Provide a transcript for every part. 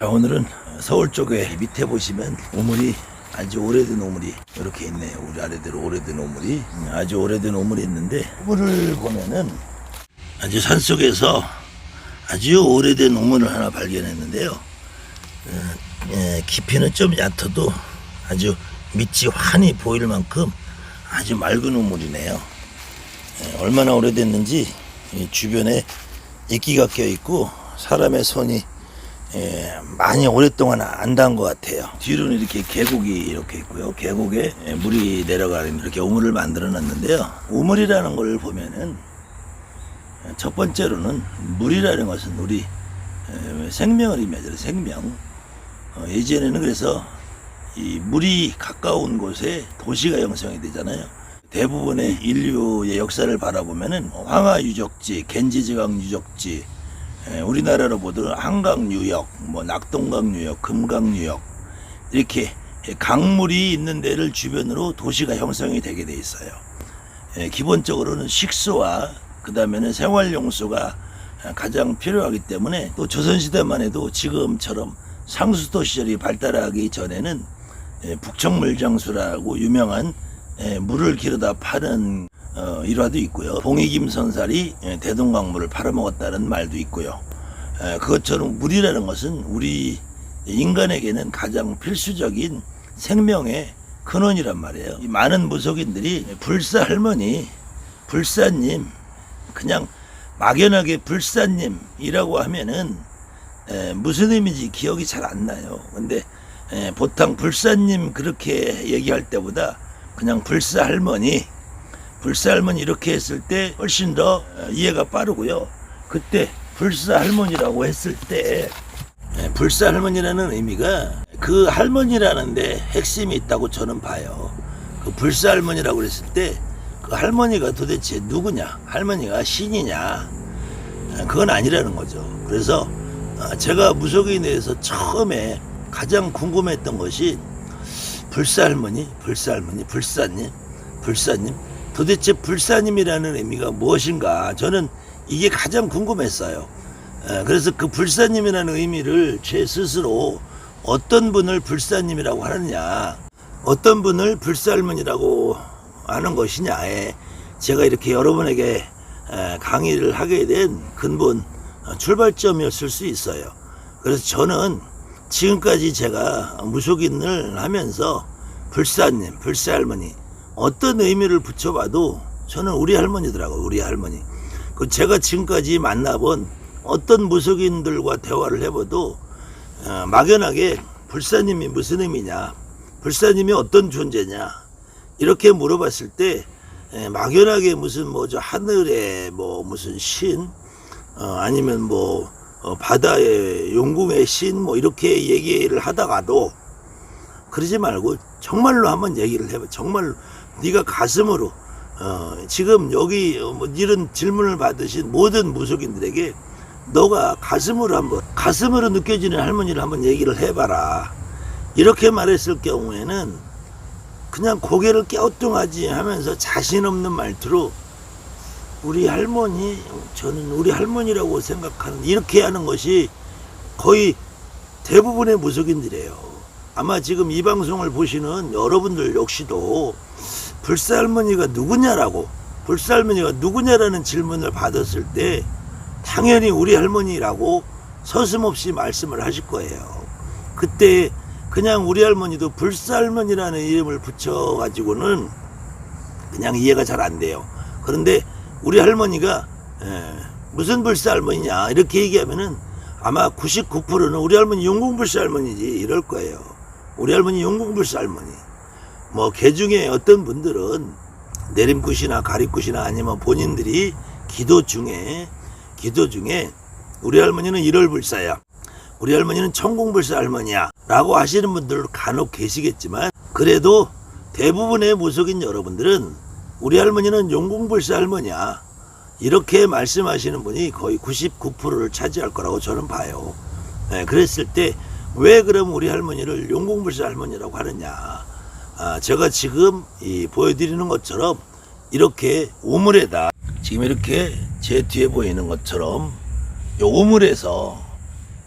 자, 오늘은 서울 쪽에 밑에 보시면 우물이 아주 오래된 우물이 이렇게 있네요. 우리 아래대로 오래된 우물이 아주 오래된 우물이 있는데, 우물을 보면은 아주 산속에서 아주 오래된 우물을 하나 발견했는데요. 깊이는 좀 얕아도 아주 밑이 환히 보일 만큼 아주 맑은 우물이네요. 얼마나 오래됐는지 주변에 이끼가 껴 있고 사람의 손이 많이 오랫동안 안 닿은 것 같아요. 뒤로는 이렇게 계곡이 이렇게 있고요. 계곡에 물이 내려가는 이렇게 우물을 만들어 놨는데요. 우물이라는 걸 보면은 첫 번째로는 물이라는 것은 우리 생명을 의미하잖아요. 생명. 예전에는 그래서 이 물이 가까운 곳에 도시가 형성이 되잖아요. 대부분의 인류의 역사를 바라보면은 황하 유적지, 겐지지강 유적지, 우리나라로 보더라도 한강 유역, 낙동강 유역, 금강 유역, 이렇게 강물이 있는 데를 주변으로 도시가 형성이 되게 돼 있어요. 기본적으로는 식수와 그 다음에는 생활용수가 가장 필요하기 때문에, 또 조선시대만 해도 지금처럼 상수도 시절이 발달하기 전에는 북청물장수라고 유명한 물을 길어다 파는 일화도 있고요. 봉익임선살이 대동강물을 팔아먹었다는 말도 있고요. 그것처럼 물이라는 것은 우리 인간에게는 가장 필수적인 생명의 근원이란 말이에요. 많은 무속인들이 불사 할머니, 불사님, 그냥 막연하게 불사님이라고 하면은 무슨 의미인지 기억이 잘 안 나요. 근데 보통 불사님 그렇게 얘기할 때보다 그냥 불사 할머니 이렇게 했을 때 훨씬 더 이해가 빠르고요. 그때 불사 할머니라고 했을 때 불사 할머니라는 의미가 그 할머니라는 데 핵심이 있다고 저는 봐요. 그 불사 할머니라고 했을 때 그 할머니가 도대체 누구냐, 할머니가 신이냐, 그건 아니라는 거죠. 그래서 제가 무속인에 대해서 처음에 가장 궁금했던 것이 불사 할머니, 불사님, 도대체 불사님이라는 의미가 무엇인가, 저는 이게 가장 궁금했어요. 그래서 그 불사님이라는 의미를 제 스스로 어떤 분을 불사님이라고 하느냐, 어떤 분을 불사할머니라고 하는 것이냐에 제가 이렇게 여러분에게 강의를 하게 된 근본 출발점이었을 수 있어요. 그래서 저는 지금까지 제가 무속인을 하면서 불사님, 불사할머니 어떤 의미를 붙여봐도 저는 우리 할머니더라고요. 우리 할머니. 제가 지금까지 만나본 어떤 무속인들과 대화를 해봐도 막연하게 불사님이 무슨 의미냐, 불사님이 어떤 존재냐, 이렇게 물어봤을 때 막연하게 무슨 저 하늘에 무슨 신, 아니면 바다의 용궁의 신 이렇게 얘기를 하다가도 그러지 말고 정말로 한번 얘기를 해봐. 정말로 네가 가슴으로 지금 여기 이런 질문을 받으신 모든 무속인들에게 너가 가슴으로 느껴지는 할머니를 한번 얘기를 해봐라. 이렇게 말했을 경우에는 그냥 고개를 갸우뚱하지 하면서 자신 없는 말투로 우리 할머니, 저는 우리 할머니라고 생각하는, 이렇게 하는 것이 거의 대부분의 무속인들이에요. 아마 지금 이 방송을 보시는 여러분들 역시도 불사할머니가 누구냐라는 질문을 받았을 때 당연히 우리 할머니라고 서슴없이 말씀을 하실 거예요. 그때 그냥 우리 할머니도 불사할머니라는 이름을 붙여가지고는 그냥 이해가 잘 안 돼요. 그런데 우리 할머니가 무슨 불사할머니냐 이렇게 얘기하면은 아마 99%는 우리 할머니 용궁불사할머니지 이럴 거예요. 우리 할머니 용궁불사할머니. 개중에 어떤 분들은 내림굿이나 가리굿이나 아니면 본인들이 기도 중에 우리 할머니는 1월불사야, 우리 할머니는 천궁불사 할머니야 라고 하시는 분들 간혹 계시겠지만, 그래도 대부분의 무속인 여러분들은 우리 할머니는 용궁불사 할머니야 이렇게 말씀하시는 분이 거의 99%를 차지할 거라고 저는 봐요. 그랬을 때 왜 그럼 우리 할머니를 용궁불사 할머니라고 하느냐, 제가 지금 보여드리는 것처럼 이렇게 우물에다, 지금 이렇게 제 뒤에 보이는 것처럼 이 우물에서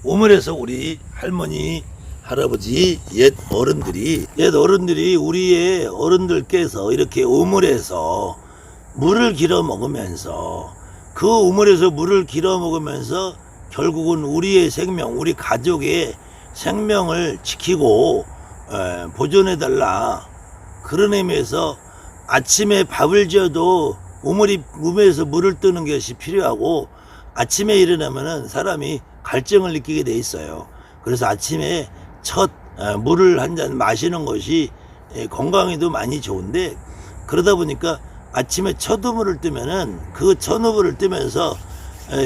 우물에서 우리 할머니, 할아버지, 옛 어른들이 우리의 어른들께서 이렇게 우물에서 물을 길어 먹으면서 그 우물에서 물을 길어 먹으면서 결국은 우리의 생명, 우리 가족의 생명을 지키고 보존해달라. 그런 의미에서 아침에 밥을 지어도 우물에서 물을 뜨는 것이 필요하고, 아침에 일어나면은 사람이 갈증을 느끼게 돼 있어요. 그래서 아침에 첫 물을 한 잔 마시는 것이 건강에도 많이 좋은데, 그러다 보니까 아침에 첫 우물을 뜨면은 그 첫 우물을 뜨면서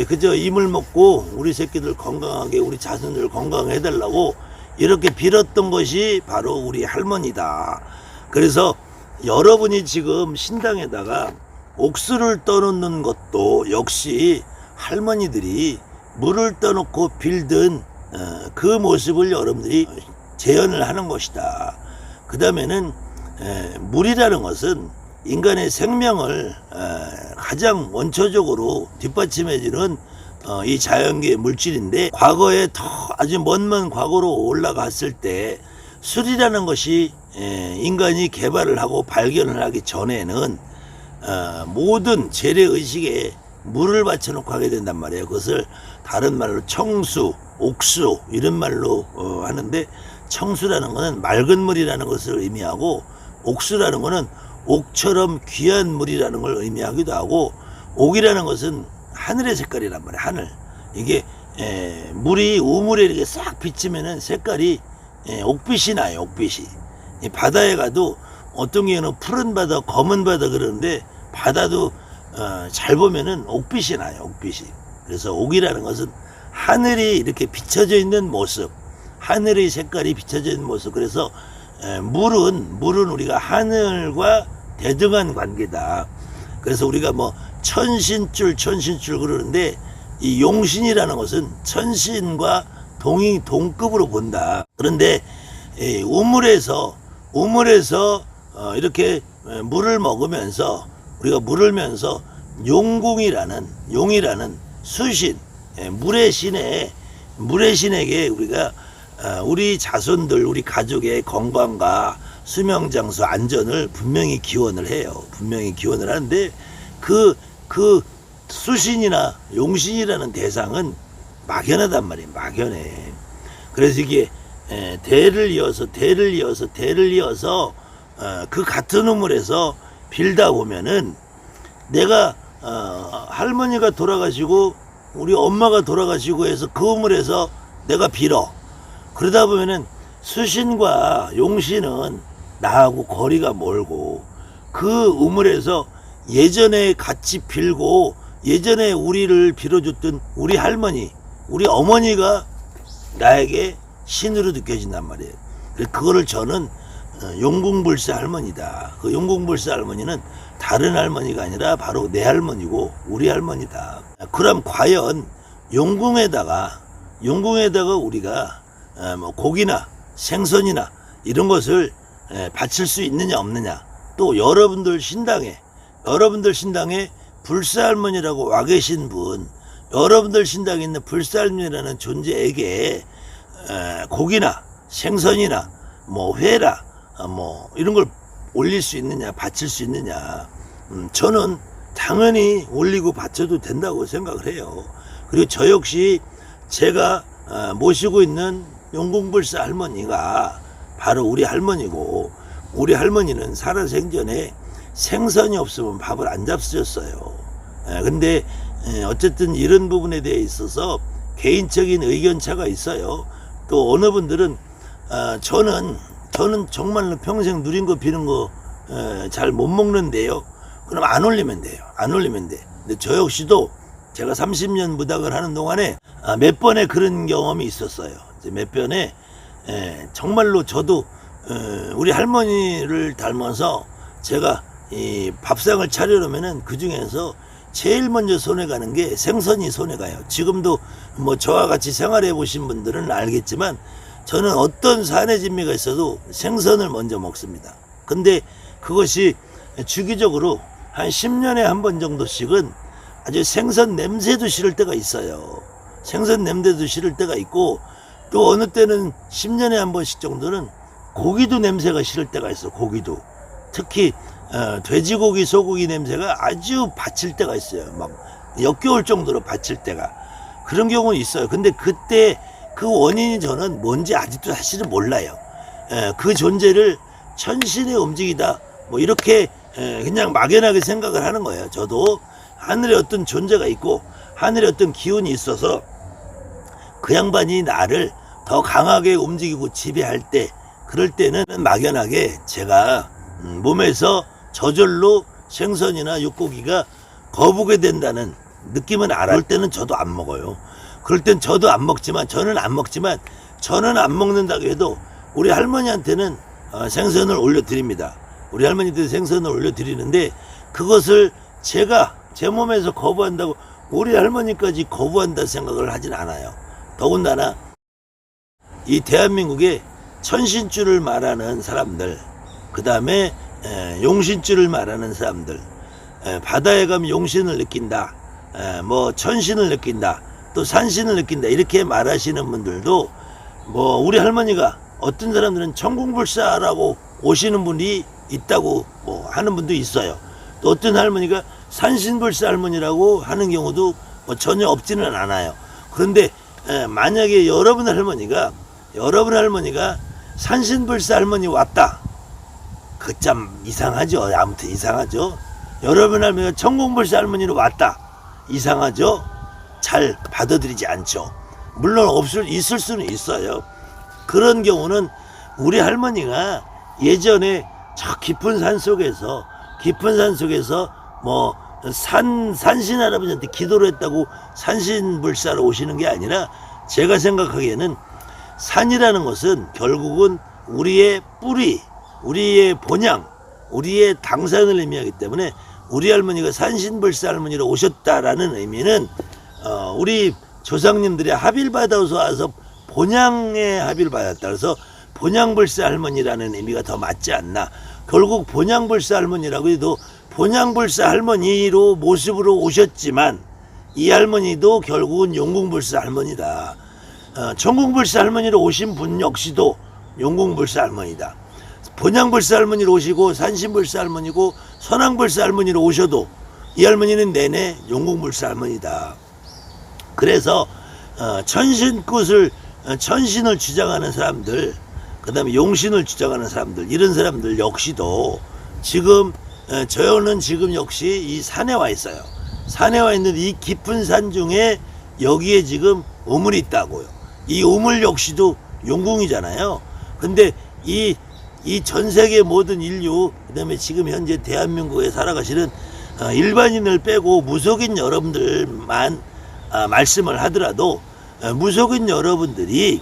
그저 이물 먹고 우리 새끼들 건강하게, 우리 자손들 건강해 달라고 이렇게 빌었던 것이 바로 우리 할머니다. 그래서 여러분이 지금 신당에다가 옥수를 떠놓는 것도 역시 할머니들이 물을 떠놓고 빌던 그 모습을 여러분들이 재현을 하는 것이다. 그 다음에는 물이라는 것은 인간의 생명을 가장 원초적으로 뒷받침해주는 이 자연계의 물질인데, 과거에 더 아주 먼 과거로 올라갔을 때 술이라는 것이 인간이 개발을 하고 발견을 하기 전에는 모든 재래의식에 물을 받쳐놓고 하게 된단 말이에요. 그것을 다른 말로 청수, 옥수 이런 말로 하는데, 청수라는 것은 맑은 물이라는 것을 의미하고, 옥수라는 것은 옥처럼 귀한 물이라는 걸 의미하기도 하고, 옥이라는 것은 하늘의 색깔이란 말이에요. 하늘. 이게 물이 우물에 이렇게 싹 비치면은 색깔이 옥빛이 나요. 옥빛이. 바다에 가도 어떤 경우는 푸른 바다, 검은 바다 그러는데, 바다도 잘 보면은 옥빛이 나요. 옥빛이. 그래서 옥이라는 것은 하늘이 이렇게 비춰져 있는 모습, 하늘의 색깔이 비춰져 있는 모습. 그래서 물은 우리가 하늘과 대등한 관계다. 그래서 우리가 뭐 천신줄 그러는데, 이 용신이라는 것은 천신과 동급으로 본다. 그런데 우물에서 이렇게 물을 먹으면서, 우리가 물을 면서 용이라는 수신, 물의 신에게 우리가 우리 자손들, 우리 가족의 건강과 수명장수 안전을 분명히 기원을 해요. 분명히 기원을 하는데, 그 수신이나 용신이라는 대상은 막연하단 말이에요. 막연해. 그래서 이게 대를 이어서 그 같은 우물에서 빌다 보면은, 내가 할머니가 돌아가시고 우리 엄마가 돌아가시고 해서 그 우물에서 내가 빌어. 그러다 보면은 수신과 용신은 나하고 거리가 멀고, 그 우물에서 예전에 같이 빌고 예전에 우리를 빌어줬던 우리 할머니, 우리 어머니가 나에게 신으로 느껴진단 말이에요. 그거를 저는 용궁불사 할머니다. 그 용궁불사 할머니는 다른 할머니가 아니라 바로 내 할머니고 우리 할머니다. 그럼 과연 용궁에다가 우리가 뭐 고기나 생선이나 이런 것을 바칠 수 있느냐 없느냐. 또 여러분들 신당에 불사할머니라고 와 계신 분, 여러분들 신당에 있는 불사할머니라는 존재에게 고기나 생선이나 뭐 회라 뭐 이런 걸 올릴 수 있느냐, 바칠 수 있느냐. 저는 당연히 올리고 바쳐도 된다고 생각을 해요. 그리고 저 역시 제가 모시고 있는 용궁불사 할머니가 바로 우리 할머니고, 우리 할머니는 살아생전에 생선이 없으면 밥을 안 잡수셨어요. 근데 어쨌든 이런 부분에 대해 있어서 개인적인 의견차가 있어요. 또 어느 분들은 저는 정말로 평생 누린 거 비는 거 잘 못 먹는데요. 그럼 안 올리면 돼요. 안 올리면 돼. 근데 저 역시도 제가 30년 무당을 하는 동안에 몇 번의 그런 경험이 있었어요. 몇 번에 정말로 저도 우리 할머니를 닮아서 제가 이 밥상을 차려놓으면은 그 중에서 제일 먼저 손에 가는 게 생선이 손에 가요. 지금도 뭐 저와 같이 생활해 보신 분들은 알겠지만, 저는 어떤 산의 진미가 있어도 생선을 먼저 먹습니다. 근데 그것이 주기적으로 한 10년에 한 번 정도씩은 아주 생선 냄새도 싫을 때가 있어요. 생선 냄새도 싫을 때가 있고, 또 어느 때는 10년에 한 번씩 정도는 고기도 냄새가 싫을 때가 있어. 고기도 특히 돼지고기 소고기 냄새가 아주 받칠 때가 있어요. 막 역겨울 정도로 받칠 때가, 그런 경우는 있어요. 근데 그때 그 원인이 저는 뭔지 아직도 사실은 몰라요. 그 존재를 천신의 움직이다 뭐 이렇게 그냥 막연하게 생각을 하는 거예요. 저도 하늘에 어떤 존재가 있고 하늘에 어떤 기운이 있어서 그 양반이 나를 더 강하게 움직이고 지배할 때, 그럴 때는 막연하게 제가 몸에서 저절로 생선이나 육고기가 거부게 된다는 느낌은 알아요. 그럴 때는 저도 안 먹어요. 그럴 땐 저도 안 먹지만, 저는 안 먹는다고 해도 우리 할머니한테는 생선을 올려드립니다. 우리 할머니한테 생선을 올려드리는데, 그것을 제가 제 몸에서 거부한다고 우리 할머니까지 거부한다 생각을 하진 않아요. 더군다나 이 대한민국에 천신줄을 말하는 사람들, 그 다음에 용신줄을 말하는 사람들, 바다에 가면 용신을 느낀다, 뭐 천신을 느낀다, 또 산신을 느낀다, 이렇게 말하시는 분들도 뭐 우리 할머니가, 어떤 사람들은 천궁불사라고 오시는 분이 있다고 뭐 하는 분도 있어요. 또 어떤 할머니가 산신불사 할머니라고 하는 경우도 뭐 전혀 없지는 않아요. 그런데 만약에 여러분 할머니가 산신불사 할머니 왔다, 그 참 이상하죠. 아무튼 이상하죠. 여러분 할머니가 천궁불사 할머니로 왔다, 이상하죠. 잘 받아들이지 않죠. 물론 있을 수는 있어요. 그런 경우는 우리 할머니가 예전에 저 깊은 산 속에서 뭐 산신 할아버지한테 기도를 했다고 산신불사로 오시는 게 아니라, 제가 생각하기에는 산이라는 것은 결국은 우리의 뿌리, 우리의 본향, 우리의 당산을 의미하기 때문에, 우리 할머니가 산신불사 할머니로 오셨다라는 의미는 우리 조상님들이 합의를 받아서 와서 본향의 합의를 받았다. 그래서 본향불사 할머니라는 의미가 더 맞지 않나. 결국 본향불사 할머니라고 해도 본향불사 할머니로 모습으로 오셨지만, 이 할머니도 결국은 용궁불사 할머니다. 천궁불사 할머니로 오신 분 역시도 용궁불사 할머니다. 본향불사 할머니로 오시고 산신불사 할머니고 선왕불사 할머니로 오셔도 이 할머니는 내내 용궁불사 할머니다. 그래서 천신을 주장하는 사람들, 그 다음에 용신을 주장하는 사람들, 이런 사람들 역시도 지금 저는 지금 역시 이 산에 와 있어요. 산에 와 있는 이 깊은 산 중에 여기에 지금 우물이 있다고요. 이 우물 역시도 용궁이잖아요. 근데 이 전 세계 모든 인류, 그 다음에 지금 현재 대한민국에 살아가시는 일반인을 빼고 무속인 여러분들만 말씀을 하더라도, 무속인 여러분들이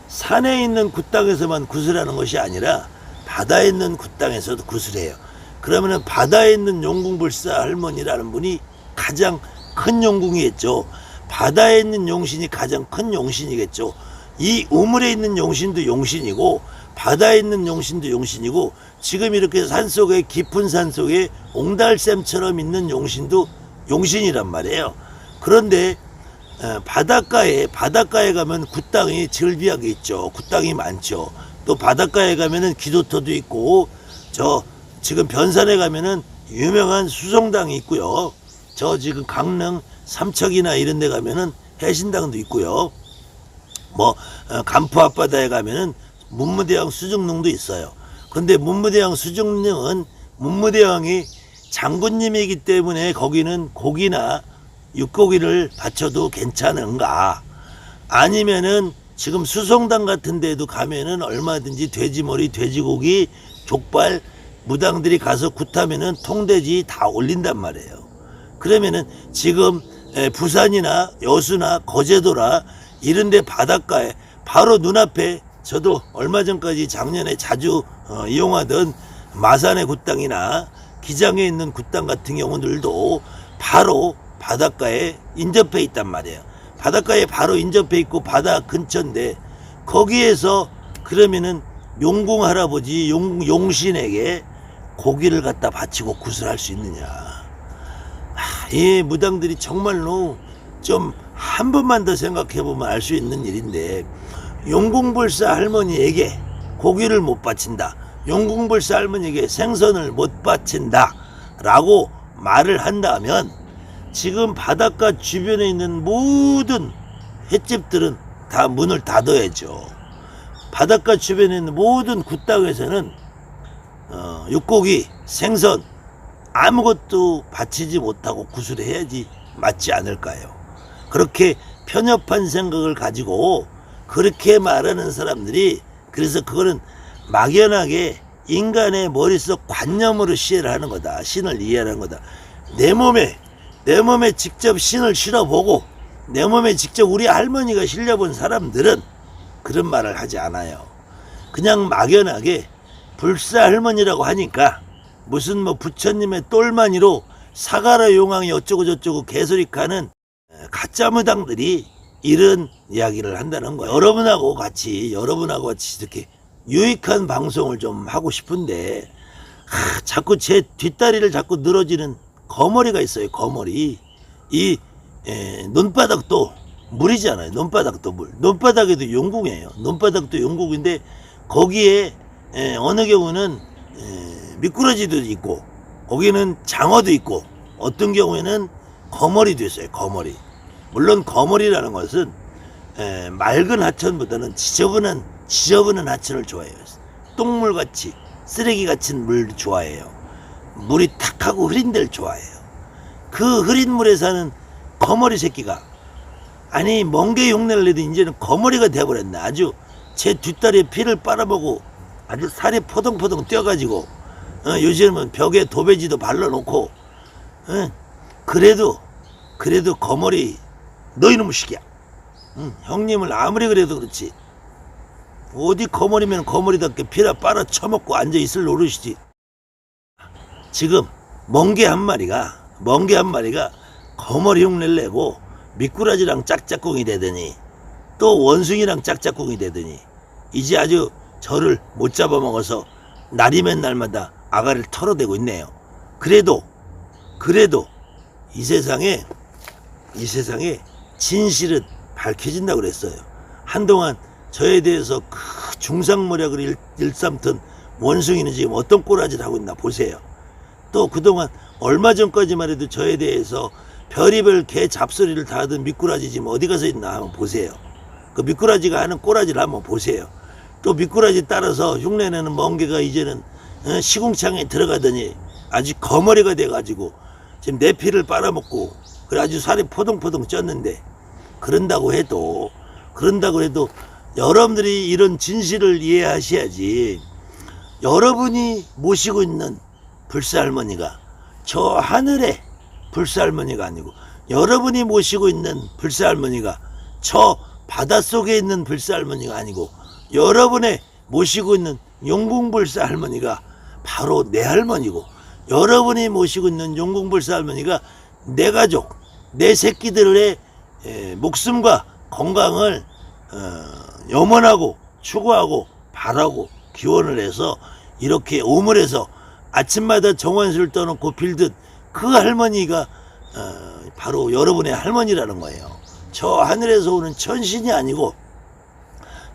산에 있는 굿땅에서만 구슬하는 것이 아니라 바다에 있는 굿땅에서도 구슬해요. 그러면은 바다에 있는 용궁불사 할머니라는 분이 가장 큰 용궁이겠죠. 바다에 있는 용신이 가장 큰 용신이겠죠. 이 우물에 있는 용신도 용신이고 바다에 있는 용신도 용신이고, 지금 이렇게 산속에, 깊은 산속에 옹달샘처럼 있는 용신도 용신이란 말이에요. 그런데 바닷가에 가면 굿땅이 즐비하게 있죠. 굿땅이 많죠. 또 바닷가에 가면은 기도터도 있고, 저 지금 변산에 가면은 유명한 수성당이 있고요. 저 지금 강릉 삼척이나 이런 데 가면은 해신당도 있고요. 뭐 간포 앞바다에 가면은 문무대왕 수중릉도 있어요. 근데 문무대왕 수중릉은 문무대왕이 장군님이기 때문에 거기는 고기나 육고기를 바쳐도 괜찮은가? 아니면은 지금 수성당 같은 데도 가면은 얼마든지 돼지머리, 돼지고기, 족발, 무당들이 가서 굿하면은 통돼지 다 올린단 말이에요. 그러면은 지금 부산이나 여수나 거제도나 이런 데 바닷가에 바로 눈앞에, 저도 얼마 전까지 작년에 자주 이용하던 마산의 굿땅이나 기장에 있는 굿땅 같은 경우들도 바로 바닷가에 인접해 있단 말이에요. 바닷가에 바로 인접해 있고 바다 근처인데, 거기에서 그러면은 용궁 할아버지, 용신에게 고기를 갖다 바치고 구슬할 수 있느냐. 이 무당들이 정말로 좀 한 번만 더 생각해보면 알 수 있는 일인데, 용궁불사 할머니에게 고기를 못 바친다, 용궁불사 할머니에게 생선을 못 바친다 라고 말을 한다면, 지금 바닷가 주변에 있는 모든 횟집들은 다 문을 닫아야죠. 바닷가 주변에 있는 모든 굿당에서는 육고기, 생선 아무것도 바치지 못하고 구술해야지 맞지 않을까요? 그렇게 편협한 생각을 가지고 그렇게 말하는 사람들이, 그래서 그거는 막연하게 인간의 머릿속 관념으로 이해를 하는 거다. 신을 이해하는 거다. 내 몸에 직접 신을 실어보고 내 몸에 직접 우리 할머니가 실려본 사람들은 그런 말을 하지 않아요. 그냥 막연하게 불사 할머니라고 하니까 무슨 뭐 부처님의 똘마니로 사가라 용왕이 어쩌고 저쩌고 개소리 까는 가짜 무당들이 이런 이야기를 한다는 거예요. 여러분하고 같이 이렇게 유익한 방송을 좀 하고 싶은데, 자꾸 제 뒷다리를 자꾸 늘어지는 거머리가 있어요. 거머리. 이 논바닥도 물이잖아요. 논바닥도 물. 논바닥에도 용궁이에요. 논바닥도 용궁인데 거기에 어느 경우는 미꾸라지도 있고, 거기는 장어도 있고, 어떤 경우에는 거머리도 있어요. 거머리. 물론 거머리라는 것은 맑은 하천보다는 지저분한 하천을 좋아해요. 똥물같이 쓰레기 같은 물 좋아해요. 물이 탁하고 흐린 데를 좋아해요. 그 흐린 물에 사는 거머리 새끼가, 아니 멍게 흉내를 내도 이제는 거머리가 돼버렸네. 아주 제 뒷다리에 피를 빨아먹고 아주 살이 포동포동 뛰어가지고 요즘은 벽에 도배지도 발라놓고, 그래도 거머리, 너 이놈의 시기야. 형님을 아무리 그래도 그렇지, 어디 거머리면 거머리답게 피라 빨아 쳐먹고 앉아있을 노릇이지. 지금 멍게 한 마리가 거머리 흉내를 내고 미꾸라지랑 짝짝꿍이 되더니 또 원숭이랑 짝짝꿍이 되더니 이제 아주 저를 못 잡아먹어서 날이면 날마다 아가를 털어대고 있네요. 그래도 이 세상에 진실은 밝혀진다고 그랬어요. 한동안 저에 대해서 그 중상모략을 일삼던 원숭이는 지금 어떤 꼬라지를 하고 있나 보세요. 또 그동안 얼마 전까지만 해도 저에 대해서 별의별 개 잡소리를 다 하던 미꾸라지 지금 어디 가서 있나 한번 보세요. 그 미꾸라지가 하는 꼬라지를 한번 보세요. 또 미꾸라지 따라서 흉내내는 멍게가 이제는 시궁창에 들어가더니 아주 거머리가 돼가지고 지금 내 피를 빨아먹고, 그래 아주 살이 포동포동 쪘는데, 그런다고 해도 여러분들이 이런 진실을 이해하셔야지. 여러분이 모시고 있는 불사할머니가 저 하늘의 불사할머니가 아니고, 여러분이 모시고 있는 불사할머니가 저 바닷속에 있는 불사할머니가 아니고, 여러분의 모시고 있는 용궁불사할머니가 바로 내 할머니고, 여러분이 모시고 있는 용궁불사할머니가 내 가족, 내 새끼들의 목숨과 건강을 염원하고 추구하고 바라고 기원을 해서 이렇게 오물에서 아침마다 정원수를 떠놓고 빌듯 그 할머니가 바로 여러분의 할머니라는 거예요. 저 하늘에서 오는 천신이 아니고,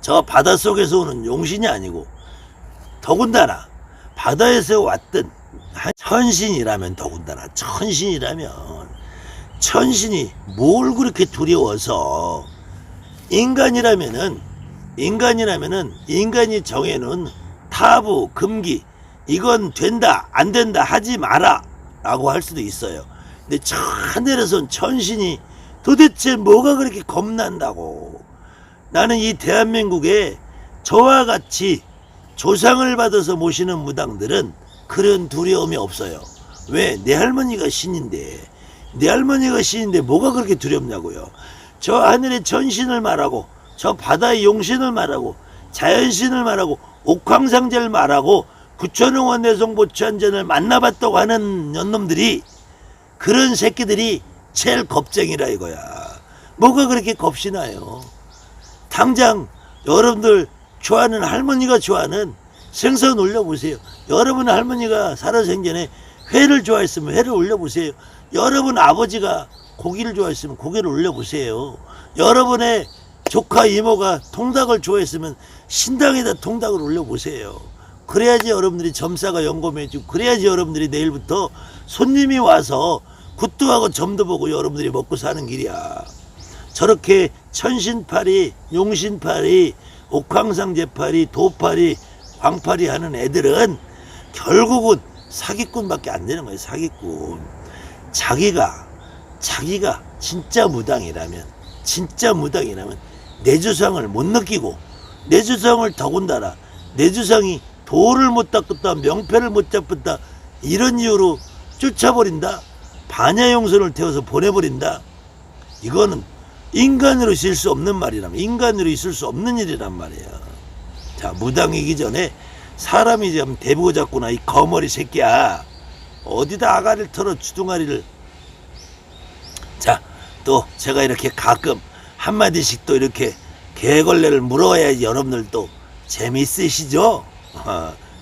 저 바닷속에서 오는 용신이 아니고, 더군다나 바다에서 왔던 천신이라면, 더군다나 천신이 뭘 그렇게 두려워서, 인간이라면은 인간이 정해놓은 타부 금기, 이건 된다 안 된다 하지 마라 라고 할 수도 있어요. 근데 저 하늘에서 온 천신이 도대체 뭐가 그렇게 겁난다고. 나는 이 대한민국에 저와 같이 조상을 받아서 모시는 무당들은 그런 두려움이 없어요. 왜? 내 할머니가 신인데 뭐가 그렇게 두렵냐고요. 저 하늘의 천신을 말하고, 저 바다의 용신을 말하고, 자연신을 말하고, 옥황상제를 말하고, 부처능원 내송보추한전을 만나봤다고 하는 년놈들이, 그런 새끼들이 제일 겁쟁이라 이거야. 뭐가 그렇게 겁시나요? 당장 여러분들 좋아하는, 할머니가 좋아하는 생선 올려보세요. 여러분 할머니가 살아생전에 회를 좋아했으면 회를 올려보세요. 여러분 아버지가 고기를 좋아했으면 고기를 올려보세요. 여러분의 조카 이모가 통닭을 좋아했으면 신당에다 통닭을 올려보세요. 그래야지 여러분들이 점사가 영검해지고, 그래야지 여러분들이 내일부터 손님이 와서 굿도하고 점도 보고 여러분들이 먹고 사는 길이야. 저렇게 천신파리, 용신파리, 옥황상제파리, 도파리, 광파리 하는 애들은 결국은 사기꾼밖에 안 되는 거예요. 사기꾼. 자기가 진짜 무당이라면 내 주상을 못 느끼고, 내 주상을 더군다나 내 주상이 도를 못 닦았다, 명패를 못 잡았다, 이런 이유로 쫓아버린다, 반야용선을 태워서 보내버린다. 이거는 인간으로 있을 수 없는 말이라면, 인간으로 있을 수 없는 일이란 말이야. 자, 무당이기 전에 사람이 좀 대보고 잡구나, 이 거머리 새끼야. 어디다 아가리를 털어 주둥아리를. 자, 또 제가 이렇게 가끔 한마디씩 또 이렇게 개걸레를 물어야지 여러분들도 재미있으시죠?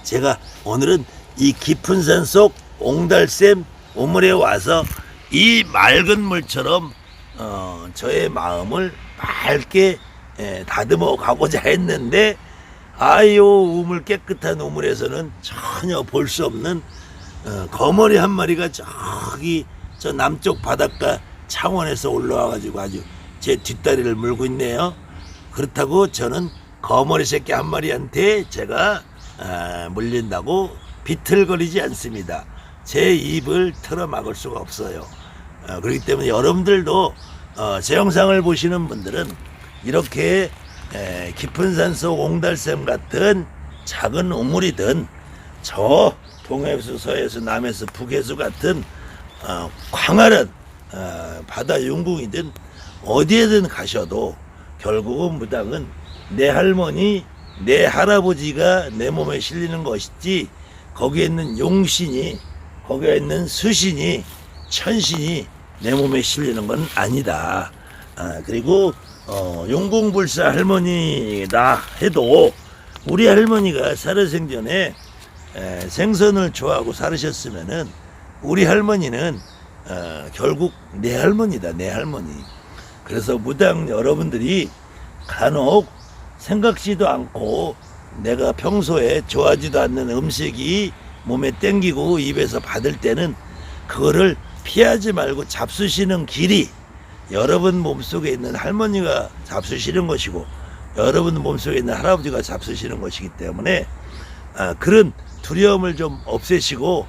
제가 오늘은 이 깊은 산 속 옹달샘 우물에 와서 이 맑은 물처럼 저의 마음을 맑게 다듬어 가고자 했는데, 아유, 우물, 깨끗한 우물에서는 전혀 볼 수 없는 거머리 한 마리가 저기 저 남쪽 바닷가 창원에서 올라와 가지고 아주 제 뒷다리를 물고 있네요. 그렇다고 저는 거머리 새끼 한 마리한테 제가 물린다고 비틀거리지 않습니다. 제 입을 틀어막을 수가 없어요. 그렇기 때문에 여러분들도 제 영상을 보시는 분들은 이렇게 깊은 산속 옹달샘 같은 작은 우물이든, 저 동해에서 서해에서 남해에서 북해수 같은 광활한 바다 윤궁이든 어디에든 가셔도 결국은 무당은 내 할머니, 내 할아버지가 내 몸에 실리는 것이지, 거기에 있는 용신이, 거기에 있는 수신이, 천신이 내 몸에 실리는 건 아니다. 그리고 용궁불사 할머니다 해도 우리 할머니가 살아생전에 생선을 좋아하고 살으셨으면은 우리 할머니는 결국 내 할머니다, 내 할머니. 그래서 무당 여러분들이 간혹 생각지도 않고 내가 평소에 좋아하지도 않는 음식이 몸에 땡기고 입에서 받을 때는 그거를 피하지 말고 잡수시는 길이 여러분 몸속에 있는 할머니가 잡수시는 것이고, 여러분 몸속에 있는 할아버지가 잡수시는 것이기 때문에 그런 두려움을 좀 없애시고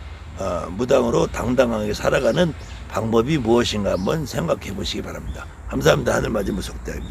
무당으로 당당하게 살아가는 방법이 무엇인가 한번 생각해 보시기 바랍니다. 감사합니다. 하늘맞은 무속대입니다.